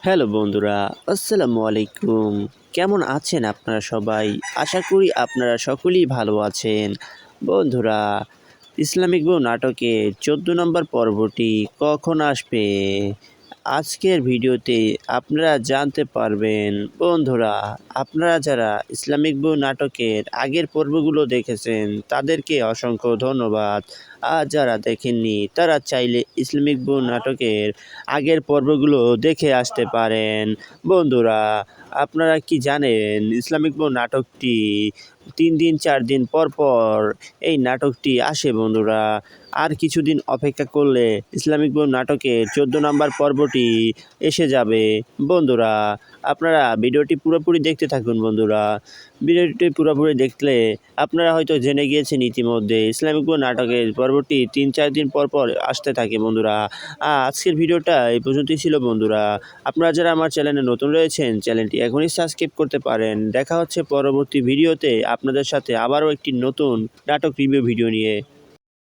Hello বন্ধুরা, আসসালামু আলাইকুম। কেমন আছেন আপনারা সবাই? আশা করি আপনারা সকলেই ভালো আছেন। বন্ধুরা, ইসলামিক বউ নাটকের ১৪ নম্বর পর্বটি কখন আসবে? আজকের ভিডিওতে আপনারা জানতে পারবেন। বন্ধুরা, আপনারা যারা ইসলামিক বউ নাটকের আগের পর্বগুলো দেখেছেন তাদেরকে অসংখ্য ধন্যবাদ। আর যারা দেখেননি তারা চাইলে ইসলামিক বউ নাটকের আগের পর্বগুলো দেখে আসতে পারেন। বন্ধুরা, আপনারা কি জানেন ইসলামিক বউ নাটকটি ৩ দিন ৪ দিন পর পর এই নাটকটি আসে বন্ধুরা। আর কিছুদিন অপেক্ষা করলে ইসলামিক বউ নাটকের ১৪ নম্বর পর্বটি এসে যাবে। বন্ধুরা, আপনারা ভিডিওটি পুরোপুরি দেখতে থাকুন বন্ধুরা। ভিডিওটি পুরোপুরি দেখলে আপনারা হয়তো জেনে গিয়েছেন ইতিমধ্যে ইসলামিক বউ নাটকের পর্বটি ৩-৪ দিন পর পর আসতে থাকে বন্ধুরা। আজকের ভিডিওটা এই পর্যন্তই ছিল বন্ধুরা। আপনারা যারা আমার চ্যানেলে নতুন রয়েছেন চ্যানেলটি এখনই সাবস্ক্রাইব করতে পারেন। দেখা হচ্ছে পরবর্তী ভিডিওতে আপনাদের সাথে আবারও একটি নতুন নাটক রিভিউ ভিডিও নিয়ে।